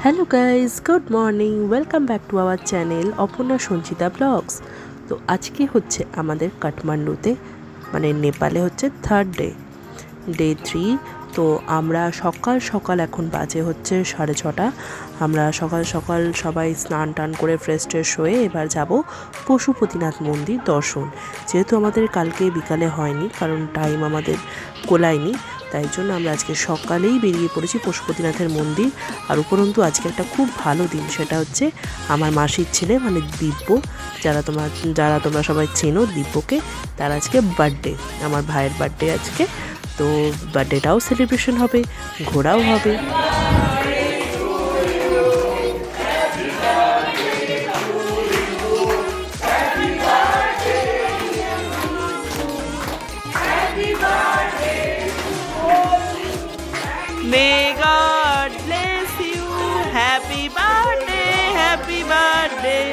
Hello guys, good morning, welcome back to our channel Aparna Sanchita blogs. তো আজকে হচ্ছে আমাদের কাঠমান্ডুতে মানে নেপালে হচ্ছে থার্ড ডে 3। তো আমরা সকাল সকাল এখন বাজে হচ্ছে 6:30। আমরা সকাল সকাল সবাই স্নান টান করে ফ্রেশ ট্রেশ হয়ে এবার যাব পশুপতিনাথ মন্দির দর্শন। যেহেতু আমাদের কালকে বিকালে হয়নি, কারণ টাইম আমাদের কোলায়নি, তাই জন্য আমরা আজকে সকালেই বেরিয়ে পড়েছি পশুপতিনাথের মন্দির। আর উপরন্তু আজকে একটা খুব ভালো দিন, সেটা হচ্ছে আমার মাসির ছেলে মানে দিব্য, যারা তোমরা সবাই চেনো দিব্যকে, তার আজকে বার্থডে, আমার ভাইয়ের বার্থডে আজকে। তো বার্থডেটাও সেলিব্রেশন হবে, ঘোরাও হবে। May God bless you. Happy birthday, happy birthday.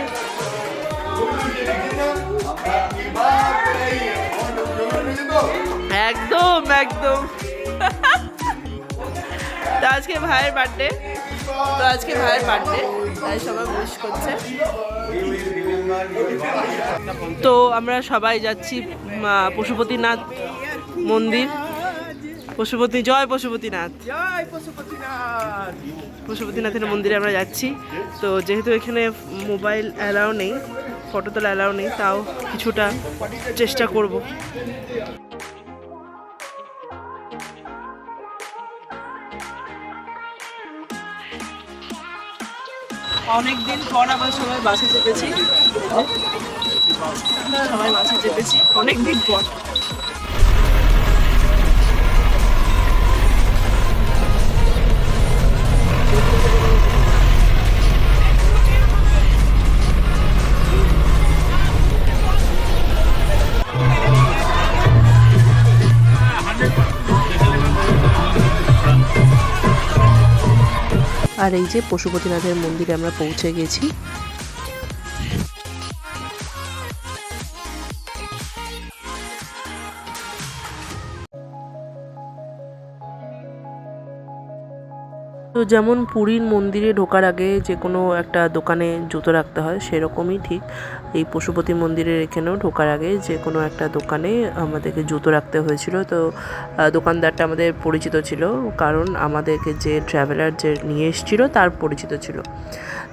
একদম একদম। তো আজকে ভাইয়ের বার্থডে, তাই সবাই উইশ করছে। তো আমরা সবাই যাচ্ছি পশুপতিনাথ মন্দির। জয় পশুপতিনাথের মন্দিরে আমরা যাচ্ছি। তো যেহেতু এখানে মোবাইল অ্যালাউ নেই, ফটো তোলা অ্যালাউ নেই, তাও কিছুটা চেষ্টা করব। অনেকদিন পর আবার সবাই বাসে চেপেছি, অনেকদিন পর। আর এই যে পশুপতিনাথের মন্দিরে আমরা পৌঁছে গেছি। তো যেমন পুরীর মন্দিরে ঢোকার আগে যে কোনো একটা দোকানে জুতো রাখতে হয়, সেরকমই ঠিক এই পশুপতি মন্দিরের এখানেও ঢোকার আগে যে কোনো একটা দোকানে আমাদেরকে জুতো রাখতে হয়েছিল। তো দোকানদারটা আমাদের পরিচিত ছিল, কারণ আমাদেরকে যে ট্রাভেলার যে নিয়ে এসেছিলো তার পরিচিত ছিল।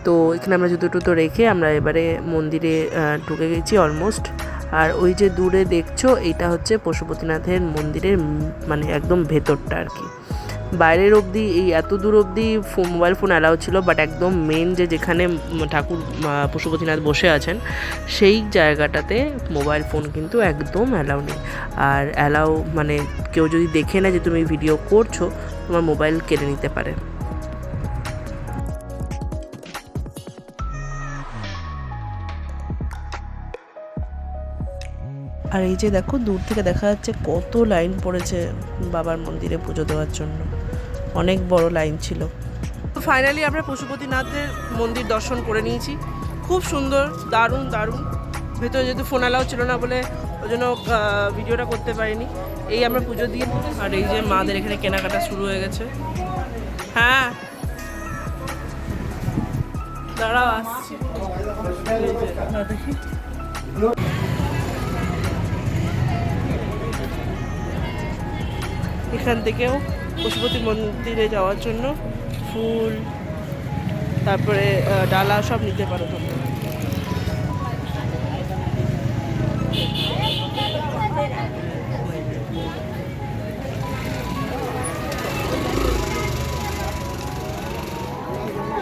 তো এখানে আমরা জুতো টুতো রেখে আমরা এবারে মন্দিরে ঢুকে গেছি অলমোস্ট। আর ওই যে দূরে দেখছো, এইটা হচ্ছে পশুপতিনাথের মন্দিরের মানে একদম ভেতরটা আর কি। বাইরের অবধি এই এত দূর অবধি মোবাইল ফোন অ্যালাউ ছিল, বাট একদম মেন যেখানে ঠাকুর পশুপতিনাথ বসে আছেন সেই জায়গাটাতে মোবাইল ফোন কিন্তু একদম অ্যালাউ নেই। আর অ্যালাউ মানে কেউ যদি দেখে নেয় যে তুমি ভিডিও করছো, তোমার মোবাইল কেড়ে নিতে পারে। আর এই যে দেখো, দূর থেকে দেখা যাচ্ছে কত লাইন পড়েছে বাবার মন্দিরে পুজো দেওয়ার জন্য, অনেক বড় লাইন ছিল। তো ফাইনালি আমরা পশুপতিনাথের মন্দির দর্শন করে নিয়েছি, খুব সুন্দর, দারুণ দারুণ। ভেতরে যেহেতু ফোন অ্যালাউ ছিল না বলে ওই জন্য ভিডিওটা করতে পারিনি। এই আমরা পুজো দিয়ে, আর এই যে মাদের এখানে কেনাকাটা শুরু হয়ে গেছে। হ্যাঁ দাঁড়াও আসছি, দেখি। এখান থেকেও পশুপতি মন্দিরে যাওয়ার জন্য ফুল, তারপরে ডালা সব নিতে পারো তোমরা।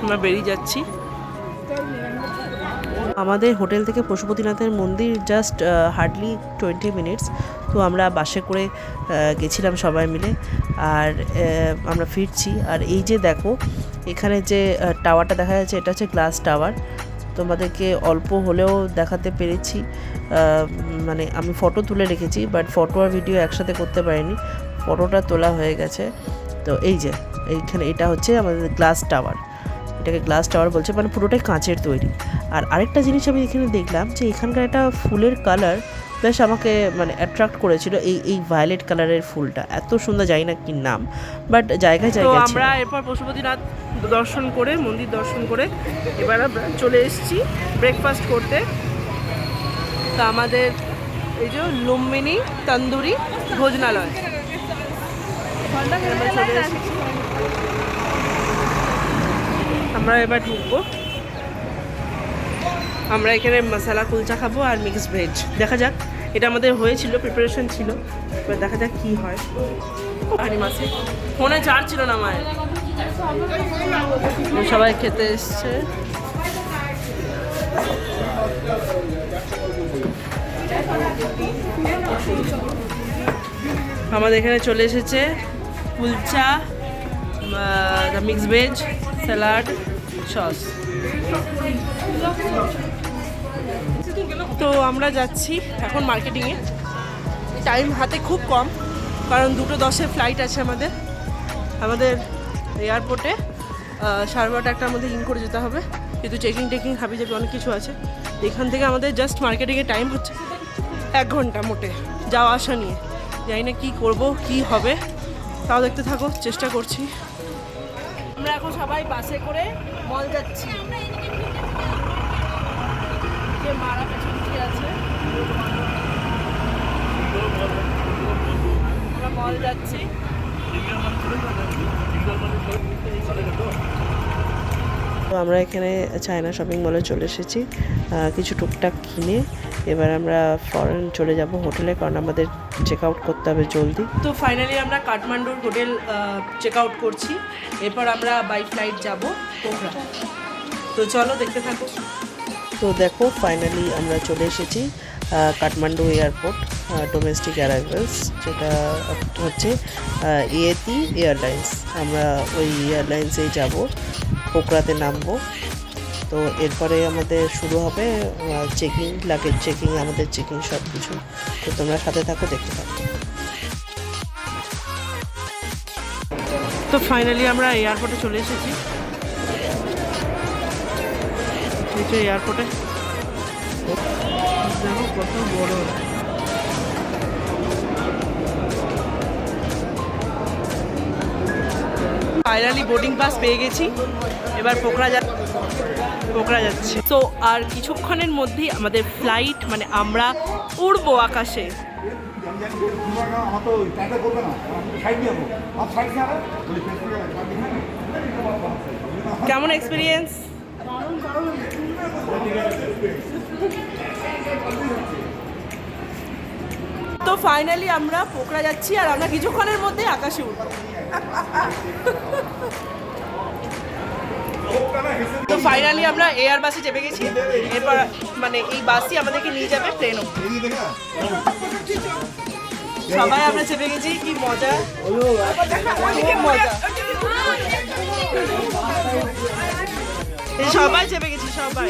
আমরা বেরিয়ে যাচ্ছি। আমাদের হোটেল থেকে পশুপতিনাথের মন্দির জাস্ট হার্ডলি 20 মিনিটস। তো আমরা বাসে করে গেছিলাম সবাই মিলে, আর আমরা ফিরছি। আর এই যে দেখো, এখানে যে টাওয়ারটা দেখা যাচ্ছে, এটা হচ্ছে গ্লাস টাওয়ার। তোমাদেরকে অল্প হলেও দেখাতে পেরেছি, মানে আমি ফটো তুলে রেখেছি, বাট ফটো আর ভিডিও একসাথে করতে পারিনি, ফটোটা তোলা হয়ে গেছে। তো এই যে এইখানে এটা হচ্ছে আমাদের গ্লাস টাওয়ার, এটাকে গ্লাস টাওয়ার বলছে, মানে পুরোটাই কাঁচের তৈরি। আর আরেকটা জিনিস আমি এখানে দেখলাম যে এখানকার একটা ফুলের কালার বেশ আমাকে মানে অ্যাট্রাক্ট করেছিল, এই ভায়োলেট কালারের ফুলটা এত সুন্দর, জানি না কি নাম, বাট জায়গায় জায়গায়। তো আমরা এরপর পশুপতিনাথ দর্শন করে, মন্দির দর্শন করে এবার আমরা চলে এসেছি ব্রেকফাস্ট করতে। তা আমাদের এই যে লুম্বিনী তন্দুরি ভোজনালয়, আমরা এবার ঢুকবো। আমরা এখানে মশলা কুলচা খাবো আর মিক্সড ভেজ। দেখা যাক, এটা আমাদের হয়েছিল, প্রিপারেশন ছিল, এবার দেখা যাক কি হয়। হানি মাসে ফোনে চার্জ ছিল না মায়ের। সবাই খেতে এসছে। আমাদের এখানে চলে এসেছে kulcha, mixed veg, salad, sauce. তো আমরা যাচ্ছি এখন মার্কেটিংয়ে। টাইম হাতে খুব কম, কারণ 2:10 ফ্লাইট আছে আমাদের এয়ারপোর্টে 12:30টার মধ্যে ইন করে যেতে হবে, কিন্তু চেকিং হাবি যাবি অনেক কিছু আছে। এখান থেকে আমাদের জাস্ট মার্কেটিংয়ে টাইম হচ্ছে 1 ঘন্টা মোটে, যাওয়া আসা নিয়ে। জানি না কী করবো, কী হবে, তাও দেখতে থাকো, চেষ্টা করছি। আমরা এখন সবাই বাসে করে মল যাচ্ছি। যে মারা পেছন দিকে আছে, আমরা মল যাচ্ছি। তো আমরা এখানে চায়না শপিং মলে চলে এসেছি, কিছু টুকটাক কিনে এবার আমরা ফরেন চলে যাব হোটেলে, কারণ আমাদের চেক আউট করতে হবে জলদি। তো ফাইনালি আমরা কাঠমান্ডুর হোটেল চেক আউট করছি, এরপর আমরা বাই ফ্লাইট যাব পোখরা। তো চলো দেখতে থাকো। তো দেখো ফাইনালি আমরা চলে এসেছি কাঠমান্ডু এয়ারপোর্ট, ডোমেস্টিক অ্যারাইভালস, যেটা হচ্ছে ইয়েতি এয়ারলাইন্স। আমরা ওই এয়ারলাইন্সেই যাব, পোখরাতে নামবো। তো এরপরে আমাদের শুরু হবে চেকিং, লাগেজ চেকিং, আমাদের চেকিং সব কিছু। তো তোমরা সাথে থাকো, দেখতে থাকো। তো ফাইনালি আমরা এয়ারপোর্টে চলে এসেছি। এই যে এয়ারপোর্টে দেখো কত বড়। ফাইনালি বোর্ডিং পাস পেয়ে গেছি, এবার পোখরা যাচ্ছি। তো আর কিছুক্ষণের মধ্যেই আমাদের ফ্লাইট, মানে আমরা উড়বো আকাশে। কেমন এক্সপিরিয়েন্স? তো ফাইনালি আমরা পোখরা যাচ্ছি, আর আমরা কিছুক্ষণের মধ্যে আকাশে উঠবো। তো ফাইনালি আমরা এয়ার বাসে চেপে গেছি, এরপর মানে এই বাসই আমাদেরকে নিয়ে যাবে প্লেন অবধি। সবাই আমরা চেপে গেছি, কি মজা, খুব মজা। সবাই চেপে গেছি, সবাই।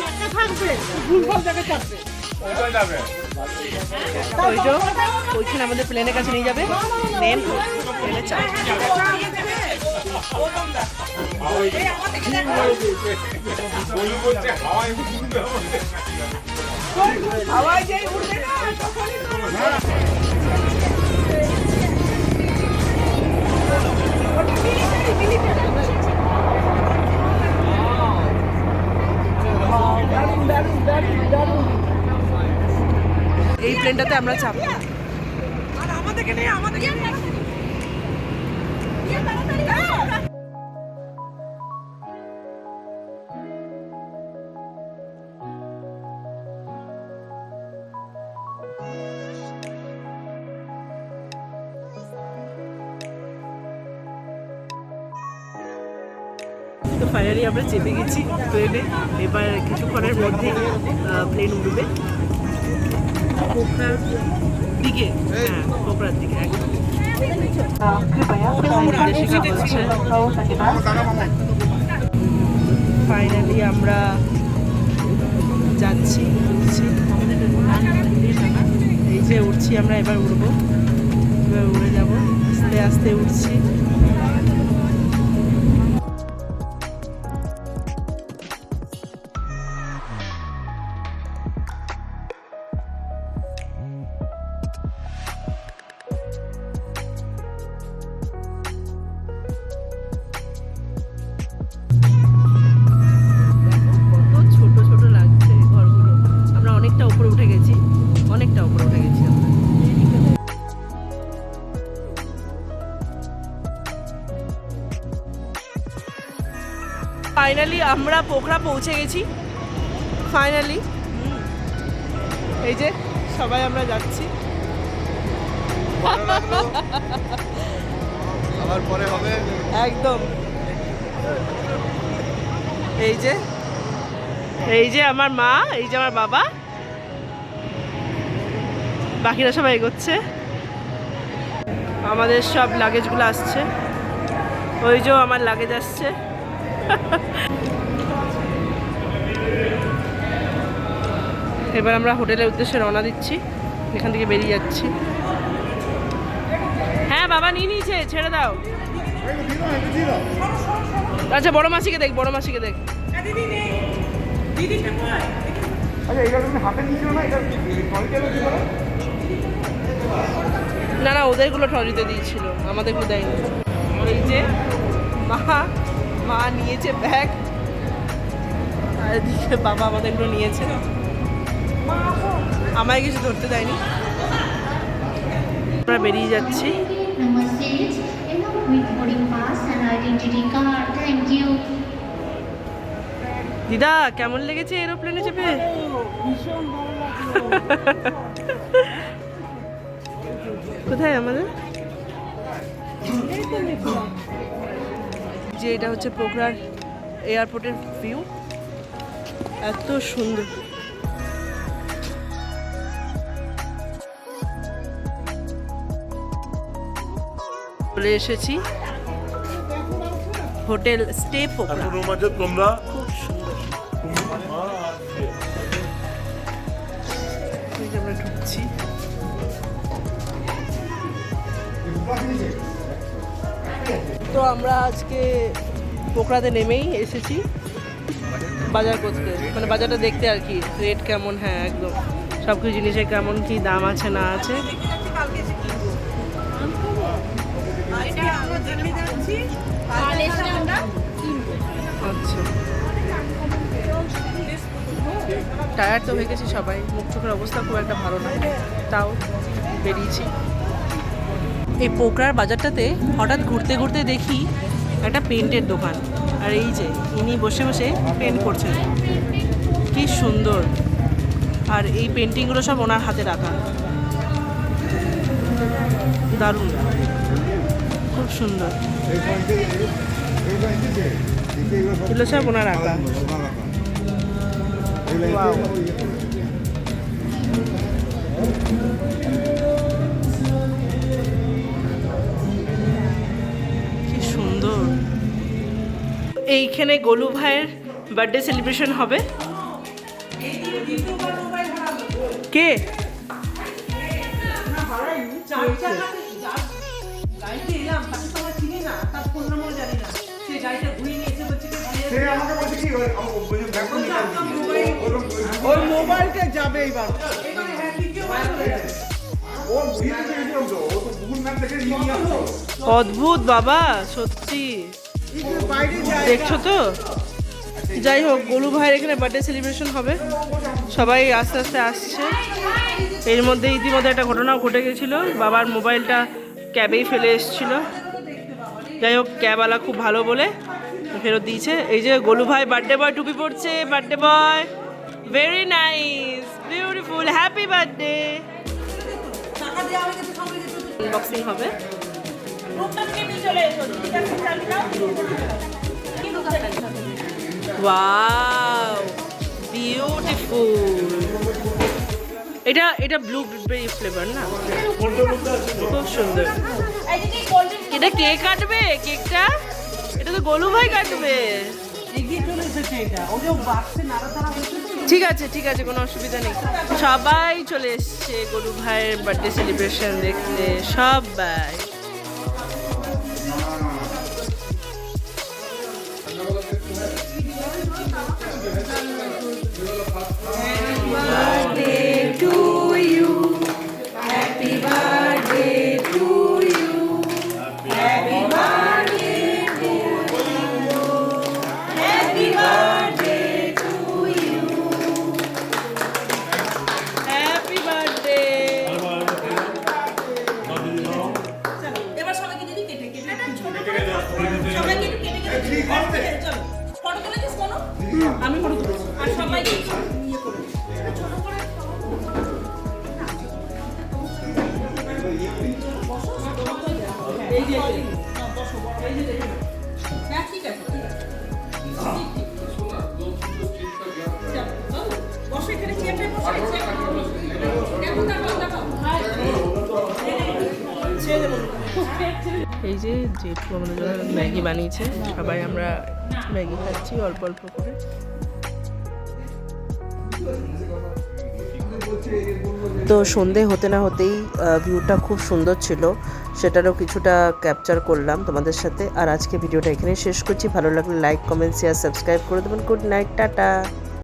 ওইখানে আমাদের প্লেনের কাছে নিয়ে যাবে, প্লেন প্লেনে চাপ। এই প্লেনটাতে আমরা চাপ। তো ফাইনালি আমরা চেপে গেছি প্লেনে, এবার কিছুক্ষণের মধ্যে প্লেন উঠবে পোখরার দিকে। হ্যাঁ, পোখরার দিকে একদম। ফাইনালি আমরা যাচ্ছি, এই যে উঠছি আমরা, এবার উঠবো, এবার উড়ে যাবো, আস্তে আস্তে উঠছি। ফাইনালি আমরা পোখরা পৌঁছে গেছি ফাইনালি। এই যে সবাই আমরা যাচ্ছি। আবার পরে হবে একদম। এই যে আমার মা, এই যে আমার বাবা, বাকিরা সবাই এগোচ্ছে। আমাদের সব লাগেজগুলো আসছে। ওই যে আমার লাগেজ আসছে। এবার আমরা হোটেলের উদ্দেশ্যে রওনা দিচ্ছি, এখান থেকে বেরিয়ে যাচ্ছি। হ্যাঁ বাবা নিয়ে নিয়েছে, ছেড়ে দাও। আচ্ছা বড় মাসিকে দেখ, বড় মাসিকে দেখ। না না ওদেরগুলো ট্রলিতে দিয়েছিল, আমাদেরগুলো দেয়নি। এই যে মা নিয়েছে ব্যাগ, আর এদিকে বাবা আমাদেরগুলো নিয়েছে। আমায় কিছু ধরতে দেয়নি। আমরা বেরিয়ে যাচ্ছি। দিদা কেমন লেগেছে এরোপ্লেনে চেপে? কোথায় আমাদের? যে এটা হচ্ছে পোখরার এয়ারপোর্টের ভিউ, এত সুন্দর। চলে এসেছি হোটেল স্টে পোখরা। তোমরা খুব সুন্দর। আমরা ঢুকছি। তো আমরা আজকে পোখরাতে নেমেই এসেছি বাজার করতে, মানে বাজারটা দেখতে আর কি, রেট কেমন। হ্যাঁ একদম সব কিছু জিনিসের কেমন কি দাম আছে না আছে। আচ্ছা টায়ার তো হয়ে গেছি সবাই, মুখ চোখের অবস্থা খুব একটা ভালো নয়, তাও বেরিয়েছি। এই পোখরার বাজারটাতে হঠাৎ ঘুরতে ঘুরতে দেখি একটা পেন্টের দোকান, আর এই যে ইনি বসে বসে পেন্ট করছেন, কি সুন্দর। আর এই পেন্টিংগুলো সব ওনার হাতে রাখা, দারুণ, খুব সুন্দর। এগুলো সব ওনার রাখা। কি সুন্দর। এইখানে গোলু ভাইয়ের বার্থডে সেলিব্রেশন হবে। কে? ওই মোবাইলটা যাবে এইবার। অদ্ভুত বাবা, সত্যি দেখছো তো। যাই হোক, গোলু ভাইয়ের এখানে বার্থডে সেলিব্রেশন হবে, সবাই আস্তে আস্তে আসছে। এর মধ্যে ইতিমধ্যে একটা ঘটনাও ঘটে গেছিলো, বাবার মোবাইলটা ক্যাবেই ফেলে এসেছিল। যাই হোক ক্যাবওয়ালা খুব ভালো বলে ফেরত দিয়েছে। এই যে গোলু ভাই বার্থডে বয় টুপি পড়ছে, birthday boy, very nice, beautiful, happy birthday. Unboxing হবে। Wow, beautiful. এটা ব্লুবেরি ফ্লেভার না, খুব সুন্দর। এটা কে কাটবে কেকটা? এটা তো গোলু ভাই কাটবে। ঠিক আছে ঠিক আছে, কোনো অসুবিধা নেই। সবাই চলে এসছে গোলু ভাইয়ের বার্থডে সেলিব্রেশন দেখতে, সবাই। আমি ফটো তুলেছি আর সবাইকে ইয়ে করে এই যে বসো এই যে দেখুন হ্যাঁ ঠিক আছে ঠিক আছে বসে এখানে চেয়ারটায় বসে দেখো দেখো এই যে জেঠু আমাদের জন্য ম্যাগি বানিয়েছে, সবাই আমরা ম্যাগি খাচ্ছি অল্প অল্প করে। তো সন্ধে হতে না হতেই ভিউটা খুব সুন্দর ছিল, সেটারও কিছুটা ক্যাপচার করলাম তোমাদের সাথে। আর আজকে ভিডিওটা এখানে শেষ করছি। ভালো লাগলে লাইক, কমেন্ট, শেয়ার, সাবস্ক্রাইব করে দেবেন। Good night, tata.